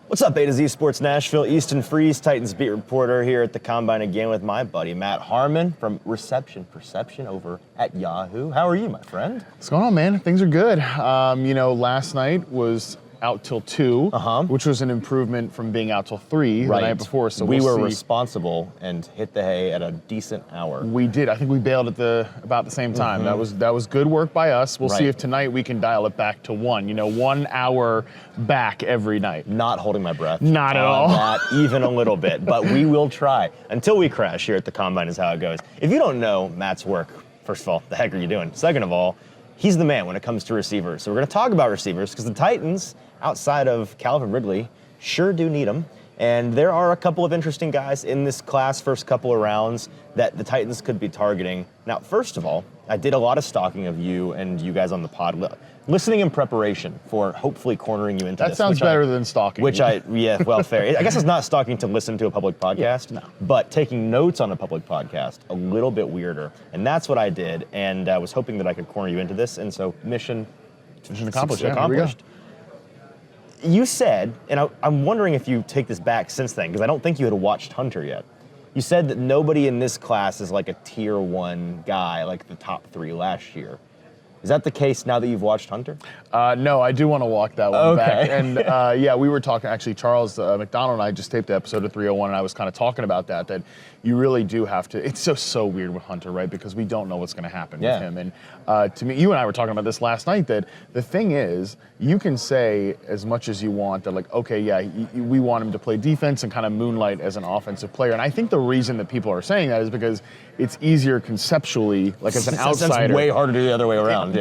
What's up, A to Z Sports Nashville? Easton Freeze, Titans beat reporter here at the Combine again with my buddy Matt Harmon from Perception over at Yahoo. How are you, my friend? What's going on, man? Things are good. Last night was out till 2, which was an improvement from being out till 3 the night before. So we were responsible and hit the hay at a decent hour. We did. I think we bailed at about the same time. That was good work by us. We'll see if tonight we can dial it back to 1. 1 hour back every night. Not holding my breath. Not at all. Not even a little bit, but we will try. Until we crash here at the Combine is how it goes. If you don't know Matt's work, first of all, the heck are you doing? Second of all, he's the man when it comes to receivers. So we're going to talk about receivers because the Titans, outside of Calvin Ridley, sure do need them. And there are a couple of interesting guys in this class, first couple of rounds, that the Titans could be targeting. Now, first of all, I did a lot of stalking of you and you guys on the pod, listening in preparation for hopefully cornering you into this. That sounds better than stalking. Fair. I guess it's not stalking to listen to a public podcast, no. But taking notes on a public podcast, a little bit weirder. And that's what I did, and I was hoping that I could corner you into this, and so mission accomplished. You said, and I'm wondering if you take this back since then, because I don't think you had watched Hunter yet. You said that nobody in this class is like a tier 1 guy, like the top 3 last year. Is that the case now that you've watched Hunter? No, I do want to walk that one back. And we were talking, actually, Charles McDonald and I just taped the episode of 301, and I was kind of talking about that you really do have to, it's so weird with Hunter, right? Because we don't know what's going to happen with him. And to me, you and I were talking about this last night, that the thing is, you can say as much as you want that, like, okay, we want him to play defense and kind of moonlight as an offensive player. And I think the reason that people are saying that is because it's easier conceptually, like as an outsider. It's way harder to do the other way around,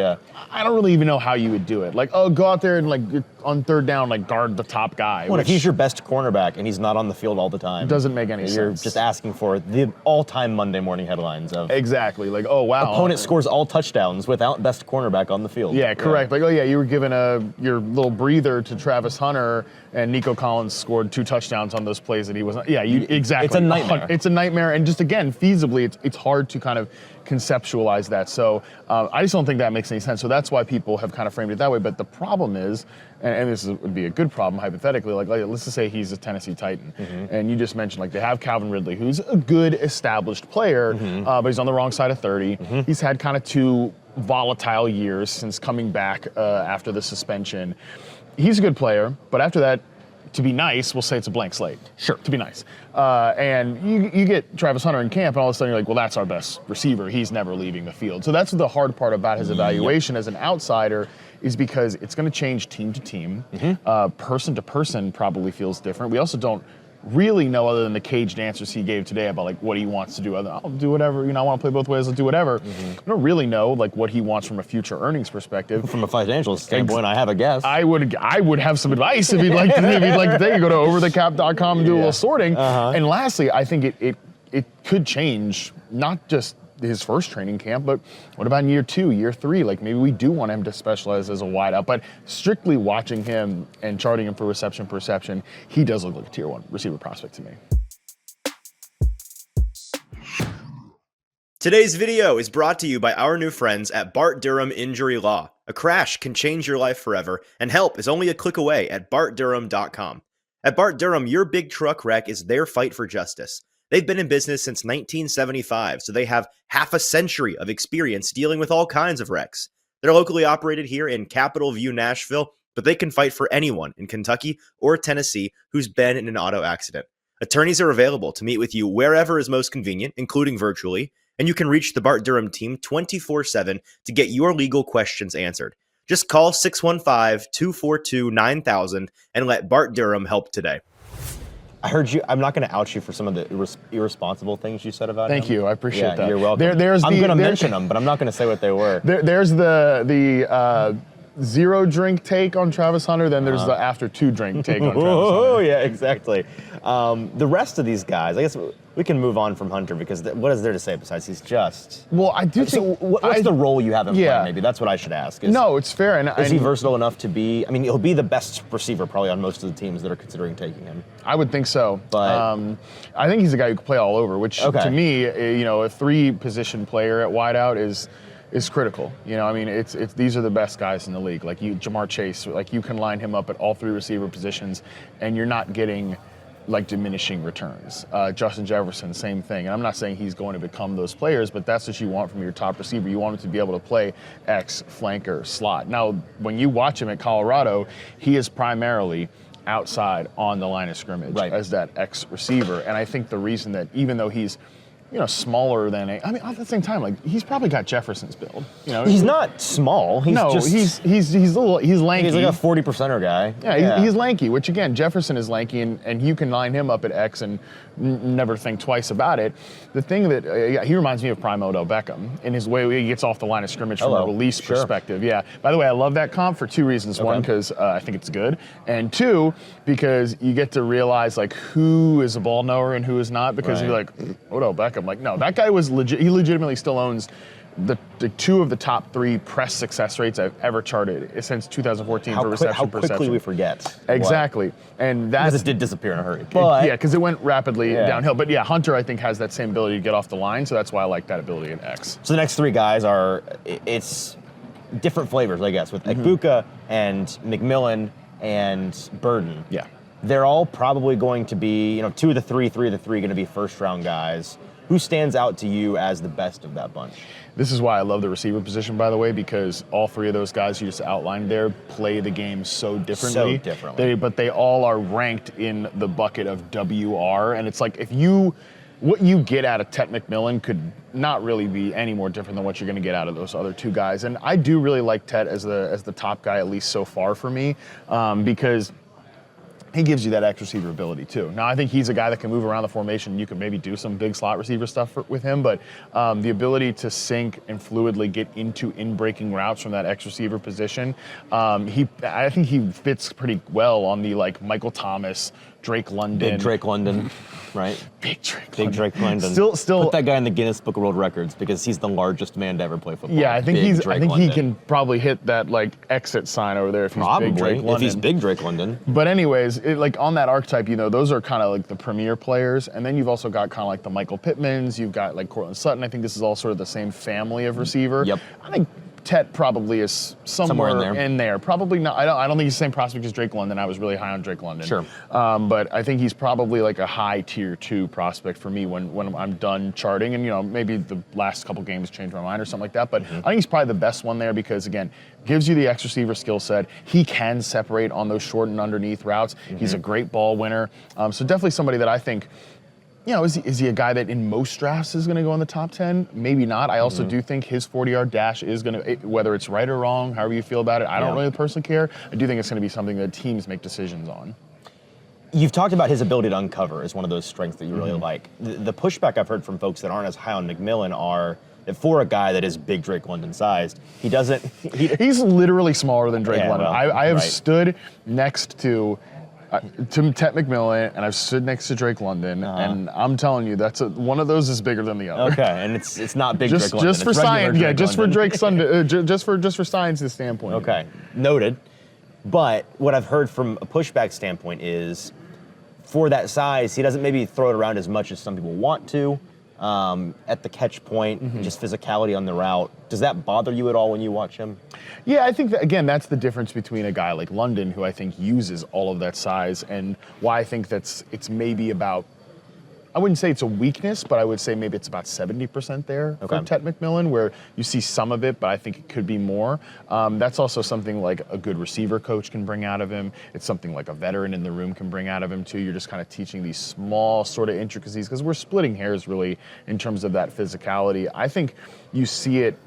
I don't really even know how you would do it. Like, go out there and, like, on third down, like, guard the top guy. Well, if he's your best cornerback and he's not on the field all the time. It doesn't make any sense. You're just asking for the all-time Monday morning headlines of... Exactly. Like, oh, wow. Opponent scores all touchdowns without best cornerback on the field. Yeah, correct. Like, you were giving your little breather to Travis Hunter, and Nico Collins scored 2 touchdowns on those plays that he wasn't... Yeah, exactly. It's a nightmare. It's a nightmare. And just, again, feasibly, it's hard to kind of conceptualize that. So I just don't think that makes any sense. So that's why people have kind of framed it that way. But the problem is, and this would be a good problem hypothetically, like let's just say he's a Tennessee Titan. And you just mentioned, like, they have Calvin Ridley, who's a good established player, but he's on the wrong side of 30. He's had kind of 2 volatile years since coming back after the suspension. He's a good player, but after that, to be nice, we'll say it's a blank slate. Sure. To be nice. And you get Travis Hunter in camp, and all of a sudden you're like, well, that's our best receiver. He's never leaving the field. So that's the hard part about his evaluation as an outsider, is because it's going to change team to team. Person to person probably feels different. We also don't really know, other than the caged answers he gave today about, like, what he wants to do. I'll do whatever, I want to play both ways, I'll do whatever. I don't really know, like, what he wants from a future earnings perspective. From a financial standpoint, I have a guess. I would have some advice if he'd like to take it. Go to overthecap.com and do a little sorting. And lastly, I think it could change, not just his first training camp, but what about in year 2, year 3? Like, maybe we do want him to specialize as a wideout, but strictly watching him and charting him for perception, he does look like a tier 1 receiver prospect to me. Today's video is brought to you by our new friends at Bart Durham Injury Law. A crash can change your life forever, and help is only a click away at bartdurham.com. At Bart Durham, your big truck wreck is their fight for justice. They've been in business since 1975, so they have half a century of experience dealing with all kinds of wrecks. They're locally operated here in Capitol View, Nashville, but they can fight for anyone in Kentucky or Tennessee who's been in an auto accident. Attorneys are available to meet with you wherever is most convenient, including virtually, and you can reach the Bart Durham team 24/7 to get your legal questions answered. Just call 615-242-9000 and let Bart Durham help today. I heard you. I'm not going to out you for some of the irresponsible things you said about him. Thank you. I appreciate that. You're welcome. I'm going to mention them, but I'm not going to say what they were. There's the 0 drink take on Travis Hunter, then there's the after 2 drink take on Travis Hunter. Oh, yeah, exactly. The rest of these guys, I guess we can move on from Hunter because what is there to say besides he's just... Well, I do think... So what's the role you have him play, maybe? That's what I should ask. No, it's fair. Is he versatile enough to be... I mean, he'll be the best receiver probably on most of the teams that are considering taking him. I would think so. But I think he's a guy who can play all over, which to me, a 3-position player at wideout is is critical. I mean, it's these are the best guys in the league. Like Jamar Chase, like you can line him up at all 3 receiver positions, and you're not getting like diminishing returns. Justin Jefferson, same thing. And I'm not saying he's going to become those players, but that's what you want from your top receiver. You want him to be able to play X, flanker, slot. Now, when you watch him at Colorado, he is primarily outside on the line of scrimmage as that X receiver. And I think the reason that even though he's smaller than I mean, at the same time, like he's probably got Jefferson's build. He's not small. He's he's lanky. He's like a 40%er guy. Yeah, he's lanky, which again, Jefferson is lanky, and you can line him up at X and never think twice about it. The thing that he reminds me of prime Odell Beckham in his way he gets off the line of scrimmage from a release perspective. Yeah. By the way, I love that comp for 2 reasons. One, because I think it's good, and 2, because you get to realize like who is a ball knower and who is not. Because you're like Odell Beckham. Like, no, that guy was legit. He legitimately still owns the 2 of the top 3 press success rates I've ever charted since 2014 for reception perception. How quickly we forget. Exactly. And that's... Because it did disappear in a hurry. But because it went rapidly downhill. But yeah, Hunter, I think, has that same ability to get off the line, so that's why I like that ability in X. So the next 3 guys it's different flavors, I guess, with Egbuka and McMillan and Burden. Yeah. They're all probably going to be, 2 of the 3 of the 3 going to be first-round guys. Who stands out to you as the best of that bunch? This is why I love the receiver position, by the way, because all 3 of those guys you just outlined there play the game so differently. But they all are ranked in the bucket of WR, and it's like what you get out of Tet McMillan could not really be any more different than what you're going to get out of those other 2 guys. And I do really like Tet as the top guy, at least so far for me, because he gives you that X receiver ability too. Now, I think he's a guy that can move around the formation. You can maybe do some big slot receiver stuff with him, but the ability to sync and fluidly get into in-breaking routes from that X receiver position, I think he fits pretty well on the like Michael Thomas, Drake London. Big Drake London, right? Big Drake London. Big Drake London. Still put that guy in the Guinness Book of World Records because he's the largest man to ever play football. Yeah, I think he can probably hit that like exit sign over there if he's Big Drake London. If he's Big Drake London. But anyways, like on that archetype, those are kind of like the premier players, and then you've also got kind of like the Michael Pittmans. You've got like Cortland Sutton. I think this is all sort of the same family of receiver. Yep. I think Tet probably is somewhere in there. Probably not. I don't think he's the same prospect as Drake London. I was really high on Drake London. Sure. But I think he's probably like a high tier 2 prospect for me when I'm done charting. And maybe the last couple games changed my mind or something like that. But I think he's probably the best one there because again, gives you the X receiver skill set. He can separate on those short and underneath routes. He's a great ball winner. So definitely somebody that I think. Is he a guy that in most drafts is going to go in the top 10? Maybe not. I also do think his 40-yard dash is going to, whether it's right or wrong, however you feel about it, I don't really personally care. I do think it's going to be something that teams make decisions on. You've talked about his ability to uncover as one of those strengths that you really like. The pushback I've heard from folks that aren't as high on McMillan are that for a guy that is big Drake London sized, he doesn't... He's literally smaller than Drake London. Well, I have stood next to Tet McMillan, and I've stood next to Drake London, and I'm telling you, one of those is bigger than the other. Okay, and it's not big Drake London. Just for science, just for science's standpoint. Okay, noted. But what I've heard from a pushback standpoint is, for that size, he doesn't maybe throw it around as much as some people want to. At the catch point, just physicality on the route. Does that bother you at all when you watch him? Yeah, I think that, again, that's the difference between a guy like London, who I think uses all of that size, and why I think it's maybe about, I wouldn't say it's a weakness, but I would say maybe it's about 70% there for Tet McMillan, where you see some of it, but I think it could be more. That's also something like a good receiver coach can bring out of him. It's something like a veteran in the room can bring out of him too. You're just kind of teaching these small sort of intricacies because we're splitting hairs really in terms of that physicality. I think you see it.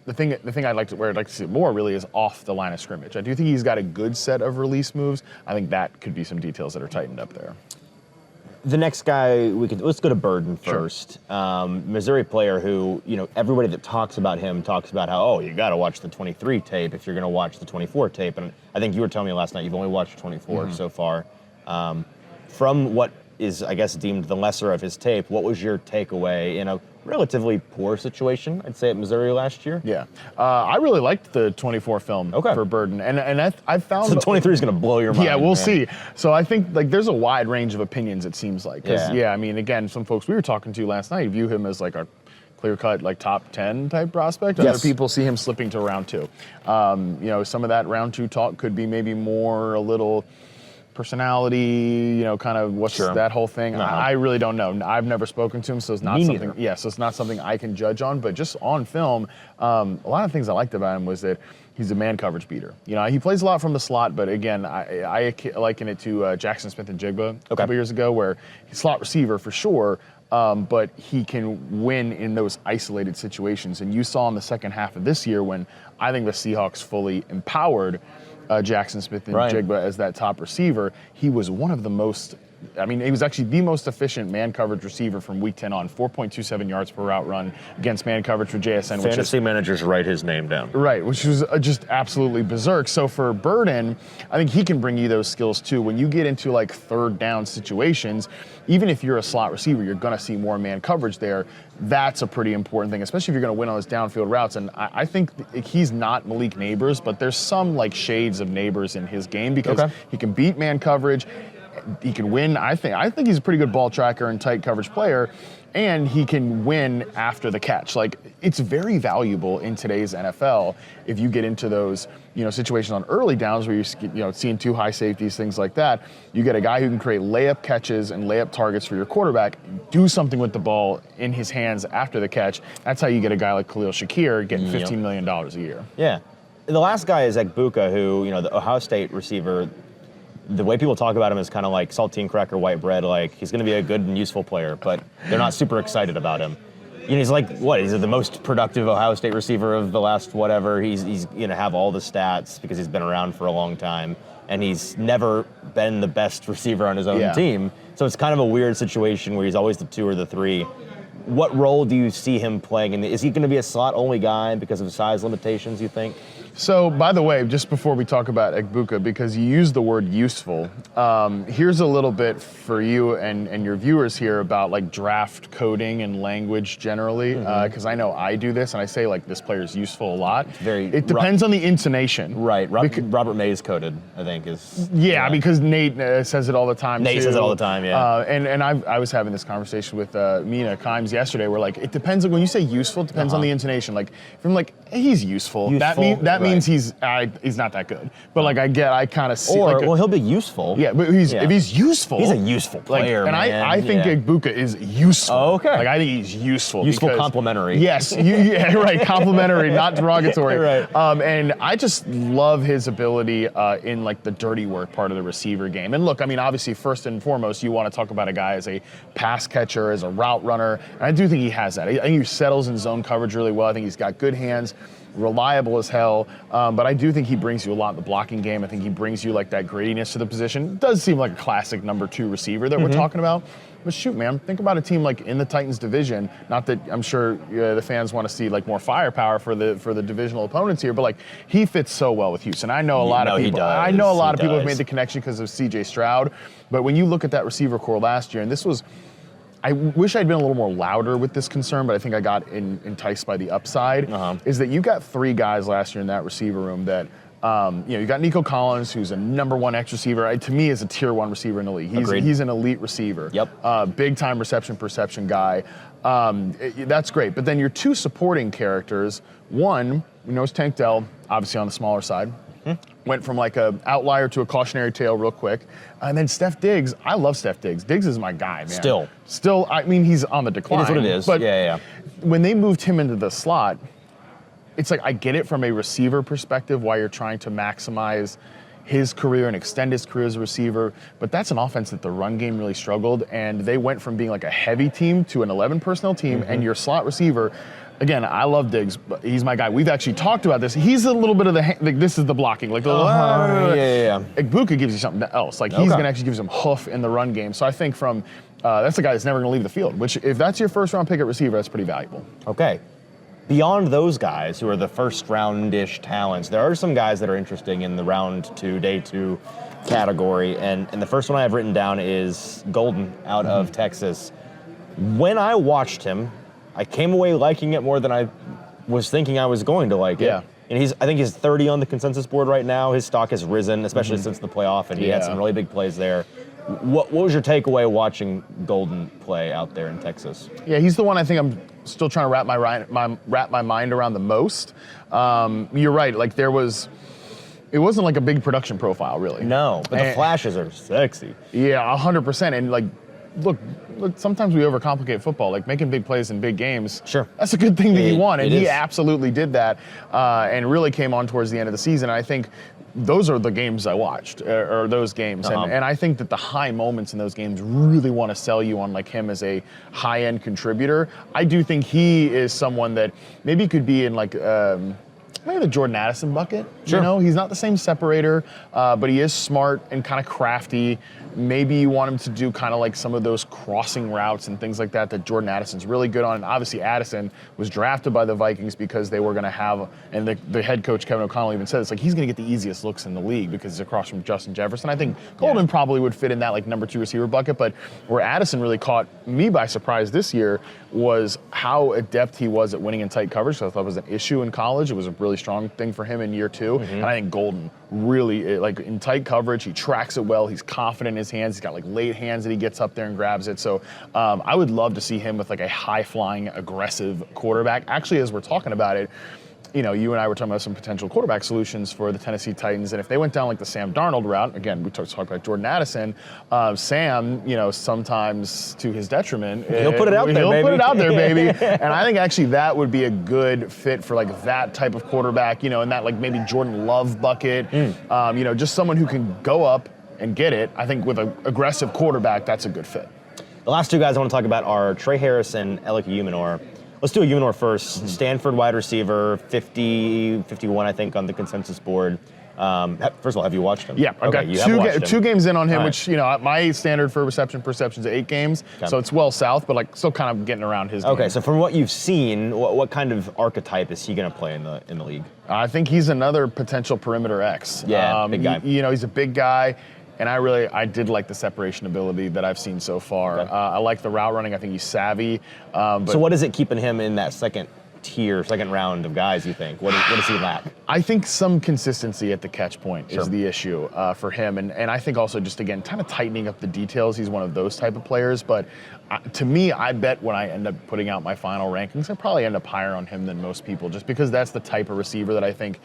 The thing I'd like to see it more really is off the line of scrimmage. I do think he's got a good set of release moves. I think that could be some details that are tightened up there. The next guy, let's go to Burden first. Sure. Missouri player who, everybody that talks about him talks about how, you got to watch the 23 tape if you're going to watch the 24 tape. And I think you were telling me last night you've only watched 24 so far. From what is, I guess, deemed the lesser of his tape, what was your takeaway in a relatively poor situation, I'd say, at Missouri last year? Yeah. I really liked the 24 film for Burden. And I found... So 23 is going to blow your mind. Yeah, we'll see. So I think there's a wide range of opinions, it seems like. Because, I mean, again, some folks we were talking to last night view him as like a clear-cut like top 10 type prospect. Yes. Other people see him slipping to round 2. Some of that round 2 talk could be maybe more a little personality, kind of what's that whole thing. I really don't know. I've never spoken to him, so it's not something. Yeah, so it's not something I can judge on. But just on film, a lot of things I liked about him was that he's a man coverage beater. He plays a lot from the slot, but again, I liken it to Jackson Smith and Jigba a couple years ago, where he's slot receiver for sure. But he can win in those isolated situations. And you saw in the second half of this year when I think the Seahawks fully empowered Jackson Smith and Jigba as that top receiver, he was one of the most, he was actually the most efficient man coverage receiver from week 10 on, 4.27 yards per route run against man coverage for JSN. Fantasy managers write his name down. Right, which was just absolutely berserk. So for Burden, I think he can bring you those skills too. When you get into like third down situations, even if you're a slot receiver, you're going to see more man coverage there. That's a pretty important thing, especially if you're going to win on those downfield routes. And I think he's not Malik Neighbors, but there's some like shades of Neighbors in his game because he can beat man coverage. He can win. I think he's a pretty good ball tracker and tight coverage player, and he can win after the catch. Like, it's very valuable in today's NFL if you get into those, situations on early downs where you're, seeing 2 high safeties, things like that. You get a guy who can create layup catches and layup targets for your quarterback, do something with the ball in his hands after the catch. That's how you get a guy like Khalil Shakir getting $15 million a year. Yeah. The last guy is Egbuka, who, the Ohio State receiver. The way people talk about him is kind of like saltine cracker, white bread. Like, he's going to be a good and useful player, but they're not super excited about him. He's like, he's the most productive Ohio State receiver of the last whatever. He's going to have all the stats because he's been around for a long time, and he's never been the best receiver on his own team. So it's kind of a weird situation where he's always the 2 or the 3. What role do you see him playing? And is he going to be a slot-only guy because of size limitations, you think? So, by the way, just before we talk about Egbuka, because you used the word useful, here's a little bit for you and your viewers here about like draft coding and language generally, because I know I do this and I say like this player is useful a lot. It depends on the intonation. Right. Robert Mays coded, I think, is. Yeah, because Nate says it all the time. Nate says it all the time, yeah. And I was having this conversation with Mina Kimes yesterday where like it depends, when you say useful, it depends on the intonation. Like, if I'm like, hey, he's useful, that means he's not that good. But like I kind of see. Or he'll be useful. Yeah, but if he's useful, he's a useful player. And man. I think Egbuka is useful. Oh, okay. Like, I think he's useful. Useful, complimentary. Yes, right. Complimentary, not derogatory. Right. And I just love his ability in like the dirty work part of the receiver game. And look, obviously, first and foremost, you want to talk about a guy as a pass catcher, as a route runner. And I do think he has that. I think he settles in zone coverage really well. I think he's got good hands. Reliable as hell, but I do think he brings you a lot in the blocking game. I think he brings you like that grittiness to the position. It does seem like a classic number 2 receiver that we're talking about. But shoot, man, think about a team like in the Titans division. Not that I'm sure the fans want to see like more firepower for the divisional opponents here, but like he fits so well with Houston. I know a lot of people. I know a lot of people have made the connection because of C.J. Stroud. But when you look at that receiver core last year, and this was. I wish I'd been a little more louder with this concern, but I think I got enticed by the upside, is that you got 3 guys last year in that receiver room that, you got Nico Collins, who's a number 1 X receiver. To me, is a tier 1 receiver in the league. He's an elite receiver. Yep. Big time reception perception guy. That's great. But then your 2 supporting characters, one, is Tank Dell, obviously on the smaller side. Went from like a outlier to a cautionary tale real quick. And then Steph Diggs, I love Steph Diggs. Diggs is my guy, man. Still, he's on the decline. It is what it is. But yeah. When they moved him into the slot, it's like I get it from a receiver perspective why you're trying to maximize his career and extend his career as a receiver, but that's an offense that the run game really struggled, and they went from being like a heavy team to an 11 personnel team, and your slot receiver. Again, I love Diggs, but he's my guy. We've actually talked about this. He's a little bit of this is the blocking. Like, Egbuka gives you something else. Like, he's going to actually give you some hoof in the run game. So I think that's the guy that's never going to leave the field, which if that's your first round pick at receiver, that's pretty valuable. Okay. Beyond those guys who are the first round-ish talents, there are some guys that are interesting in the round 2, day 2 category. And the first one I have written down is Golden out of Texas. When I watched him, I came away liking it more than I was thinking I was going to like it. Yeah. And I think he's 30 on the consensus board right now. His stock has risen, especially since the playoff, and he had some really big plays there. What was your takeaway watching Golden play out there in Texas? Yeah, he's the one I think I'm still trying to wrap my mind around the most. You're right. Like it wasn't like a big production profile, really. No, but the flashes are sexy. Yeah, 100%. And like, look, sometimes we overcomplicate football. Like making big plays in big games. Sure. That's a good thing that you want, and he is. absolutely did that, and really came on towards the end of the season. I think those are the games I watched, or those games, and I think that the high moments in those games really want to sell you on like him as a high-end contributor. I do think he is someone that maybe could be in like maybe the Jordan Addison bucket. Sure. You know, he's not the same separator, but he is smart and kind of crafty. Maybe you want him to do kind of like some of those crossing routes and things like that Jordan Addison's really good on. And obviously Addison was drafted by the Vikings because they were going to have, and the head coach Kevin O'Connell even said it's like he's going to get the easiest looks in the league because he's across from Justin Jefferson. I think Golden probably would fit in that like number 2 receiver bucket, but where Addison really caught me by surprise this year was how adept he was at winning in tight coverage. So I thought it was an issue in college. It was a really strong thing for him in year 2. And I think Golden really, like in tight coverage, he tracks it well. He's confident in his hands. He's got like late hands that he gets up there and grabs it. So I would love to see him with like a high-flying, aggressive quarterback. Actually, as we're talking about it, you know, you and I were talking about some potential quarterback solutions for the Tennessee Titans, and if they went down like the Sam Darnold route, again, we talked about Jordan Addison, Sam, you know, sometimes to his detriment, He'll put it out there, baby. He'll put it out there, baby. And I think actually that would be a good fit for like that type of quarterback, you know, in that like maybe Jordan Love bucket, you know, just someone who can go up and get it. I think with an aggressive quarterback, that's a good fit. The last 2 guys I want to talk about are Trey Harris and Alec Umenor. Let's do a Umenor first. Stanford wide receiver, 50, 51, I think, on the consensus board. First of all, have you watched him? Yeah, I've got 2 games in on him, All right. which, you know, my standard for perceptions are 8 games. Okay. So it's well south, but like still kind of getting around his game. Okay, so from what you've seen, what kind of archetype is he going to play in the league? I think he's another potential perimeter X. Yeah, big guy. You know, he's a big guy. And I did like the separation ability that I've seen so far. Okay. I like the route running. I think he's savvy. But So what is it keeping him in that second round of guys, you think? What does he lack? I think some consistency at the catch point is the issue for him. And I think also just, again, kind of tightening up the details. He's one of those type of players. But to me, I bet when I end up putting out my final rankings, I probably end up higher on him than most people, just because that's the type of receiver that I think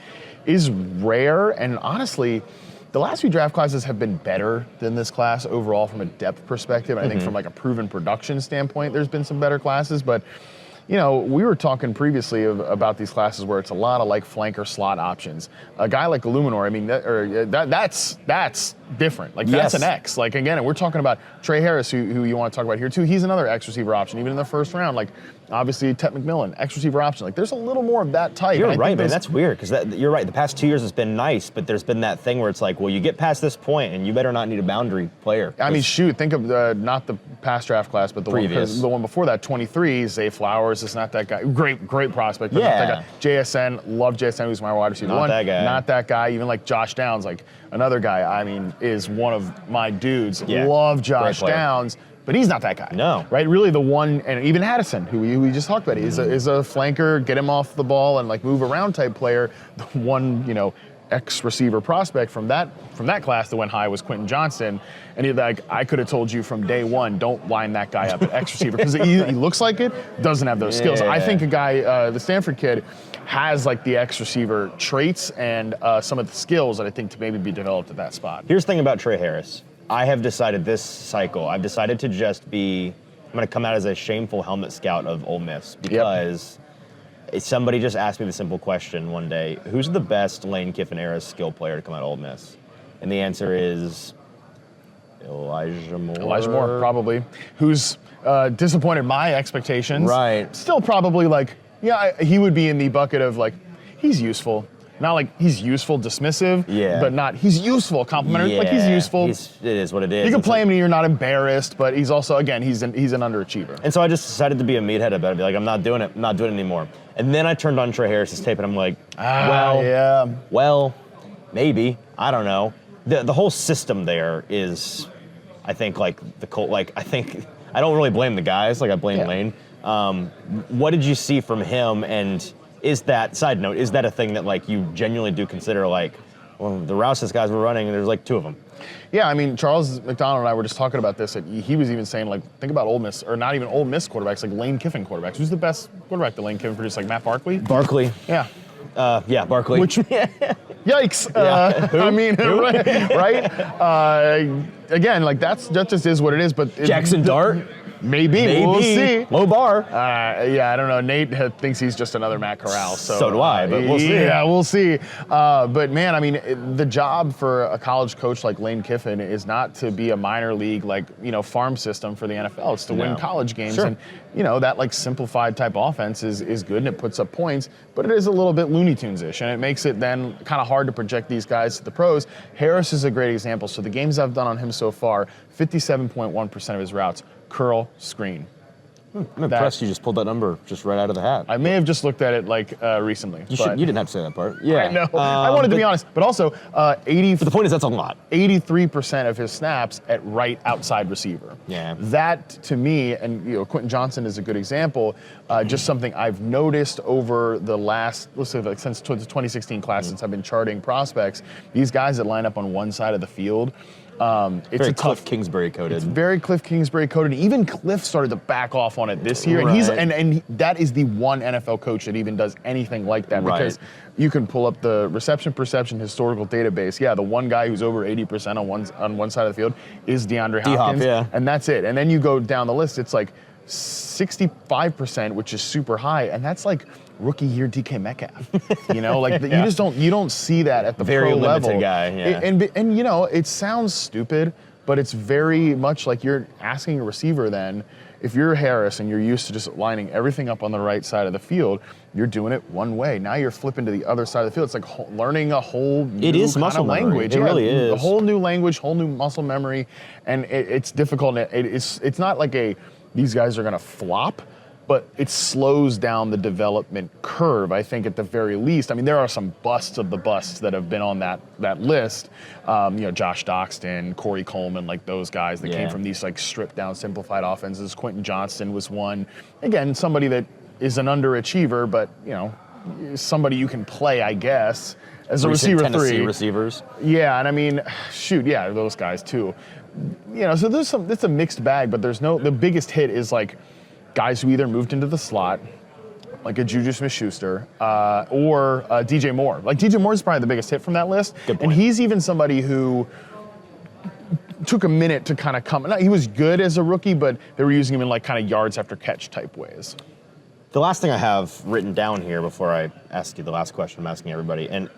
is rare. And honestly, the last few draft classes have been better than this class overall from a depth perspective. I think from like a proven production standpoint, there's been some better classes. But, you know, we were talking previously about these classes where it's a lot of like flanker slot options. A guy like Illuminor, I mean, that's different. Like that's an X. Like again, and we're talking about Trey Harris, who you want to talk about here too. He's another X receiver option, even in the first round. Like obviously Ted McMillan, X receiver option. Like there's a little more of that type. You're right, man. That's weird because you're right. The past 2 years has been nice, but there's been that thing where it's like, well, you get past this point and you better not need a boundary player. I mean, shoot, think of not the past draft class, but the one before that, 23, Zay Flowers is not that guy. Great prospect. But not that guy. JSN, love JSN, who's my wide receiver. Not that guy. Not that guy. Even like Josh Downs, like another guy, I mean, is one of my dudes. Yeah. Love Josh Downs. But he's not that guy. No. Right? Really the one, and even Addison, who we just talked about, is a flanker, get him off the ball and like move around type player. The one, you know, ex-receiver prospect from that class that went high was Quentin Johnston. And I could have told you from day one, don't line that guy up at ex-receiver because he looks like it, doesn't have those skills. I think a guy, the Stanford kid, has like the ex-receiver traits and some of the skills that I think to maybe be developed at that spot. Here's the thing about Trey Harris. I have decided this cycle, I've decided to just I'm going to come out as a shameful helmet scout of Ole Miss because somebody just asked me the simple question one day, who's the best Lane Kiffin-era skill player to come out of Ole Miss? And the answer is Elijah Moore. Elijah Moore, probably. Who's disappointed my expectations. Right. Still probably like, he would be in the bucket of like, he's useful. Not like he's useful, dismissive, but not, he's useful, complimentary, like he's useful. It is what it is. You can play him and you're not embarrassed, but he's also, again, he's an underachiever. And so I just decided to be a meathead about it, be like, I'm not doing it anymore. And then I turned on Trey Harris's tape and I'm like, well, maybe, I don't know. The whole system there is, I think, like I don't really blame the guys, like I blame Lane. What did you see from him, and is that, side note, is that a thing that like you genuinely do consider like Well, the routes this guys were running, there's like 2 of them. Yeah, I mean, Charles McDonald and I were just talking about this. He was even saying, like, think about Ole Miss, or not even Ole Miss quarterbacks, like Lane Kiffin quarterbacks. Who's the best quarterback that Lane Kiffin produced? Like Matt Barkley? Barkley. Yeah. Yeah, Barkley. Which, yikes. I mean, right? Again, like that just is what it is. But Jackson Dart? Maybe. We'll see. Low bar. Yeah, I don't know. Nate thinks he's just another Matt Corral. So do I, but we'll see. Yeah, we'll see. But man, I mean, the job for a college coach like Lane Kiffin is not to be a minor league, like, farm system for the NFL. It's to win college games. Sure. And, that like simplified type offense is good and it puts up points, but it is a little bit Looney Tunes-ish, and it makes it then kind of hard to project these guys to the pros. Harris is a great example. So the games I've done on him so far, 57.1% of his routes, curl, screen. I'm impressed you just pulled that number just right out of the hat. I may have just looked at it recently. You didn't have to say that part. Yeah. I know. I wanted to be honest. But also, But the point is that's a lot. 83% of his snaps at right outside receiver. Yeah. That, to me, and Quentin Johnson is a good example, just something I've noticed over the last, let's say, like since the 2016 class, since I've been charting prospects, these guys that line up on one side of the field, it's very a tough, Cliff Kingsbury coded. It's very Cliff Kingsbury coded. Even Cliff started to back off on it this year, Right. and that is the one NFL coach that even does anything like that, because you can pull up the reception perception historical database. Yeah, the one guy who's over 80% on one side of the field is DeAndre Hopkins, and that's it. And then you go down the list, it's like 65%, which is super high, and that's like rookie year DK Metcalf. You don't see that at the very pro level. limited guy. Yeah. And it sounds stupid, but it's very much like you're asking a receiver then, if you're Harris and you're used to just lining everything up on the right side of the field, you're doing it one way. Now you're flipping to the other side of the field. It's like learning a whole new kind of language. It really is. A whole new language, whole new muscle memory, and it's difficult. It's not like these guys are going to flop, but it slows down the development curve, I think, at the very least. I mean, there are some busts of the busts that have been on that list. Josh Doxson, Corey Coleman, like those guys that came from these like stripped down, simplified offenses. Quentin Johnston was one. Again, somebody that is an underachiever, but somebody you can play, I guess, as a receiver Tennessee 3. receivers. Yeah, and I mean, those guys too. So it's a mixed bag, but the biggest hit is like guys who either moved into the slot, like a Juju Smith-Schuster, or DJ Moore. Like DJ Moore is probably the biggest hit from that list. Good point. And he's even somebody who took a minute to kind of come. He was good as a rookie, but they were using him in like kind of yards after catch type ways. The last thing I have written down here before I ask you the last question I'm asking everybody, and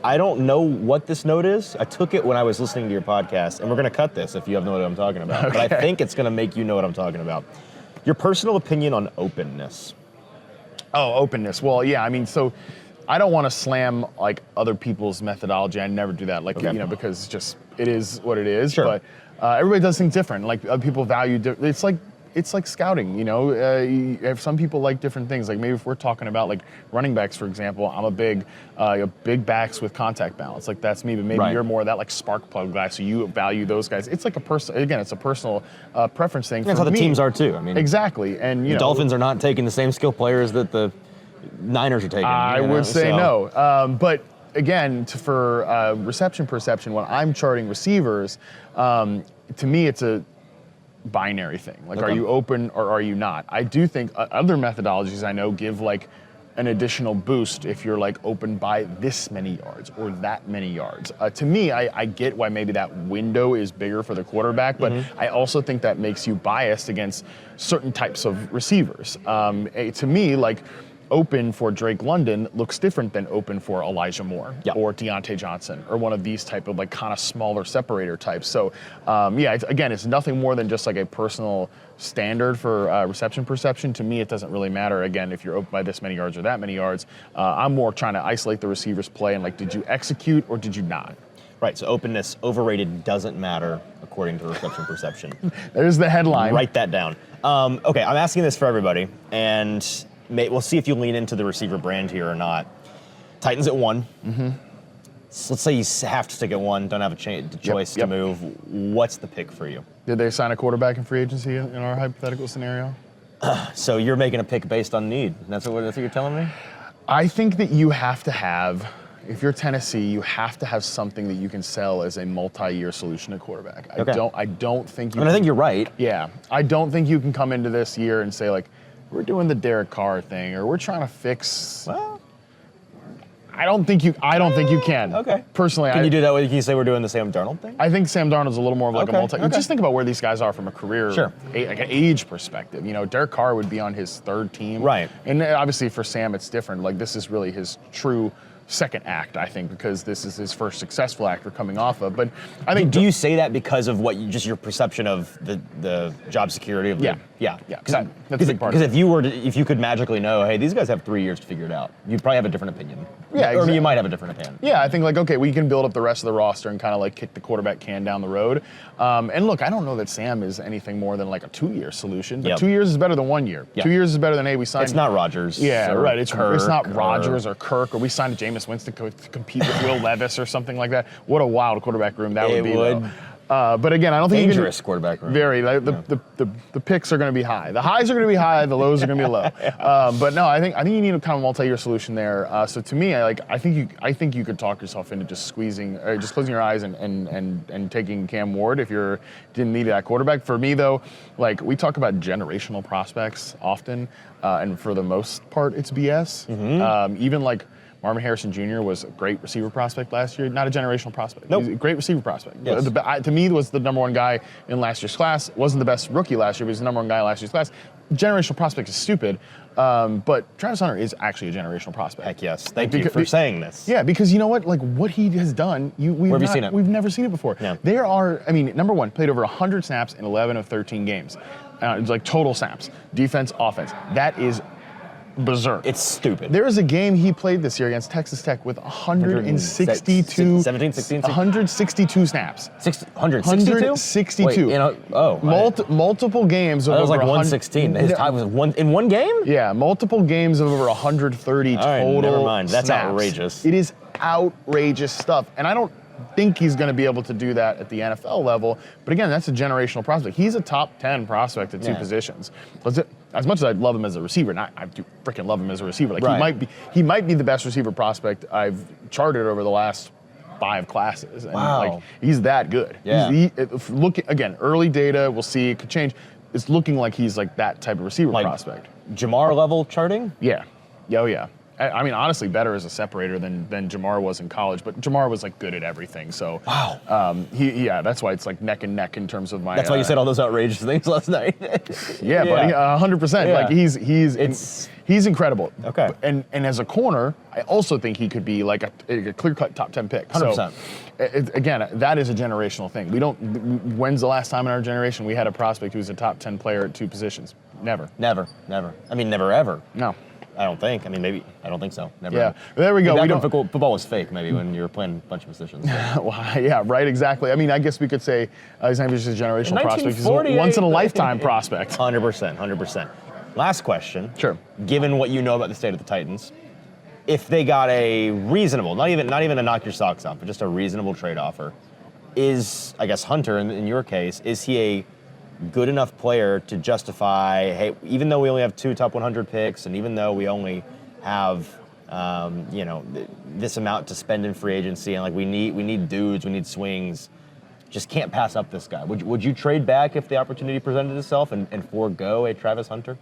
I don't know what this note is. I took it when I was listening to your podcast, and we're going to cut this if you have no idea what I'm talking about. Okay. But I think it's going to make you know what I'm talking about. Your personal opinion on openness. Oh, openness. Well, yeah, I mean, so I don't want to slam like other people's methodology. I never do that, because it is what it is. Sure. But everybody does things different. Like other people value. It's like scouting. You have some people like different things. Like maybe if we're talking about like running backs, for example, I'm a big backs with contact balance. Like that's me. But maybe you're more of that like spark plug guy. So you value those guys. It's like it's a personal preference thing. That's how the teams are too. I mean, exactly. And the Dolphins are not taking the same skill players that the Niners are taking. I would say no. But again, for reception perception, when I'm charting receivers, to me it's a binary thing. Like, are you open or are you not? I do think other methodologies I know give like an additional boost if you're like open by this many yards or that many yards. To me, I get why maybe that window is bigger for the quarterback, but I also think that makes you biased against certain types of receivers. To me, like, open for Drake London looks different than open for Elijah Moore or Deontay Johnson or one of these type of like kind of smaller separator types. So it's nothing more than just like a personal standard for reception perception. To me, it doesn't really matter. Again, if you're open by this many yards or that many yards, I'm more trying to isolate the receiver's play and like, did you execute or did you not? Right, so openness, overrated, doesn't matter according to reception perception. There's the headline. Write that down. Okay, I'm asking this for everybody, and we'll see if you lean into the receiver brand here or not. Titans at 1. So let's say you have to stick at 1, don't have a choice to move. What's the pick for you? Did they sign a quarterback in free agency in our hypothetical scenario? So you're making a pick based on need. That's what you're telling me? I think that you have to have if you're Tennessee, you have to have something that you can sell as a multi-year solution at quarterback. I don't think you. I think you're right. Yeah, I don't think you can come into this year and say like, we're doing the Derek Carr thing, or we're trying to fix. Well, I don't think you can. Okay. Personally, can you do that? Can you say we're doing the Sam Darnold thing? I think Sam Darnold's a little more of like a multi. Okay. Just think about where these guys are from a career, like an age perspective. You know, Derek Carr would be on his third team, right? And obviously for Sam, it's different. Like this is really his true second act, I think, because this is his first successful act we're coming off of. But I think do you say that because of what just your perception of the job security of the yeah. That's a big part. Because if you could magically know, hey, these guys have 3 years to figure it out, you'd probably have a different opinion. Yeah, or you might have a different opinion. Yeah, I think like, okay, we can build up the rest of the roster and kind of like kick the quarterback can down the road. And look, I don't know that Sam is anything more than like a 2-year solution, but 2 years is better than 1 year. 2 years is better than, hey, we signed. It's not Rodgers. Yeah, right. It's not Kirk Rodgers or Kirk, or we signed Jameis Winston to compete with Will Levis or something like that. What a wild quarterback room that would be. Though. But again, I don't think dangerous quarterback room. Very. Like, the picks are going to be high. The highs are going to be high. The lows are going to be low. But no, I think you need a kind of multi-year solution there. So to me, I think you could talk yourself into just squeezing, or just closing your eyes and taking Cam Ward if you didn't need that quarterback. For me though, like we talk about generational prospects often, and for the most part, it's BS. Mm-hmm. Even like Marvin Harrison Jr. was a great receiver prospect last year, not a generational prospect. Nope. He's a great receiver prospect. Yes. To me, was the number one guy in last year's class. Wasn't the best rookie last year, but he's the number one guy in last year's class. Generational prospect is stupid, but Travis Hunter is actually a generational prospect. Heck yes. Thank you for saying this. Yeah, because you know what? Like what he has done, where have you seen it? We've never seen it before. Yeah. There are, number one, played over 100 snaps in 11 of 13 games. It's like total snaps, defense, offense. That is berserk. It's stupid. There is a game he played this year against Texas Tech with 162 snaps. 162? 162. Wait, multiple games of that was over like 116. His time was in one game? Yeah, multiple games of over 130 All right, total. never mind. That's snaps. outrageous. It is outrageous stuff. And I don't think he's going to be able to do that at the NFL level. But again, that's a generational prospect. He's a top 10 prospect at two positions. As much as I love him as a receiver, and I do freaking love him as a receiver. Like he might be the best receiver prospect I've charted over the last 5 classes. And like he's that good. Yeah. Look again, early data, we'll see, it could change. It's looking like he's like that type of receiver prospect. Jamar level charting? Yeah. Oh yeah. I mean, honestly, better as a separator than Jamar was in college, but Jamar was like good at everything. So, that's why it's like neck and neck in terms of my. That's why you said all those outrageous things last night. Yeah, buddy, 100%. Yeah. Like he's incredible. Okay. And as a corner, I also think he could be like a clear-cut top 10 pick. 100%. So, again, that is a generational thing. When's the last time in our generation we had a prospect who was a top 10 player at 2 positions? Never. Never. I mean, never ever. No. I don't think. I mean, maybe. I don't think so. Never. Yeah. There we go. Football was fake, maybe, when you were playing a bunch of positions. Well, yeah, right, exactly. I mean, I guess we could say he's not just a generational prospect. He's a once-in-a-lifetime prospect. 100%. Last question. Sure. Given what you know about the state of the Titans, if they got a reasonable, not even a knock your socks off, but just a reasonable trade offer, is, I guess, Hunter, in your case, is he a good enough player to justify, hey, even though we only have 2 top 100 picks, and even though we only have, this amount to spend in free agency, and like we need dudes, we need swings, just can't pass up this guy. Would you trade back if the opportunity presented itself and forego a Travis Hunter?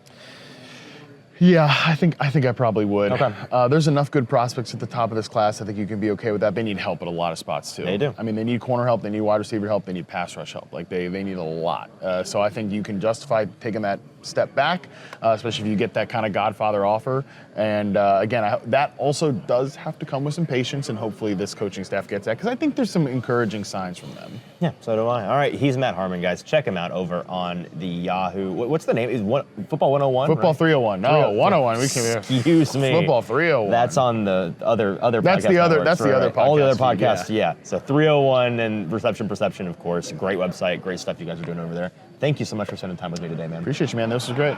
Yeah, I think I probably would. Okay. There's enough good prospects at the top of this class. I think you can be okay with that. They need help at a lot of spots too. They do. I mean, they need corner help. They need wide receiver help. They need pass rush help. Like they need a lot. So I think you can justify taking that step back, especially if you get that kind of Godfather offer. And again, that also does have to come with some patience, and hopefully this coaching staff gets that, because I think there's some encouraging signs from them. Yeah, so do I. All right, he's Matt Harmon, guys. Check him out over on the Yahoo. What's the name? Is Football 101? Football 301. No, 101. Excuse me. Football 301. That's on the other That's podcast the other. networks, That's the other podcast. All the other podcasts. Feed, yeah. So 301 and Reception Perception, of course. Great website. Great stuff you guys are doing over there. Thank you so much for spending time with me today, man. Appreciate you, man. This was great.